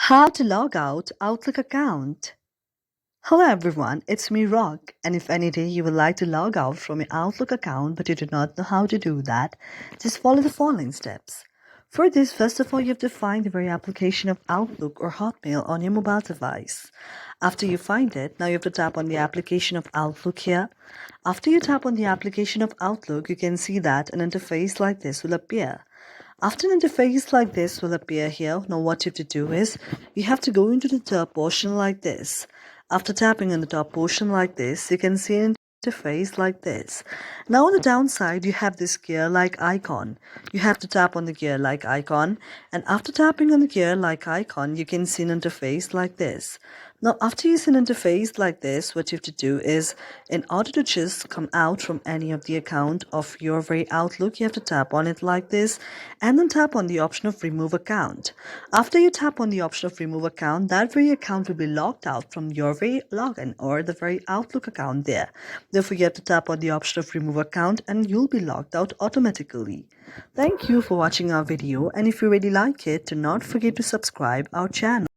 How to log out Outlook account. Hello everyone, it's me Rock, and if any day you would like to log out from your Outlook account but you do not know how to do that, just follow the following steps. For this, first of all, you have to find the very application of Outlook or Hotmail on your mobile device. After you find it, now you have to tap on the application of Outlook here. After you tap on the application of Outlook, you can see that an interface like this will appear. After an interface like this will appear here, now what you have to do is, you have to go into the top portion like this. After tapping on the top portion like this, you can see an interface like this. Now on the downside, you have this gear-like icon. You have to tap on the gear-like icon, and after tapping on the gear-like icon, you can see an interface like this. Now, after you see an interface like this, what you have to do is, in order to just come out from any of the account of your very Outlook, you have to tap on it like this, and then tap on the option of remove account. After you tap on the option of remove account, that very account will be logged out from your very login or the very Outlook account there. Therefore, you have to tap on the option of remove account and you'll be logged out automatically. Thank you for watching our video, and if you really like it, do not forget to subscribe our channel.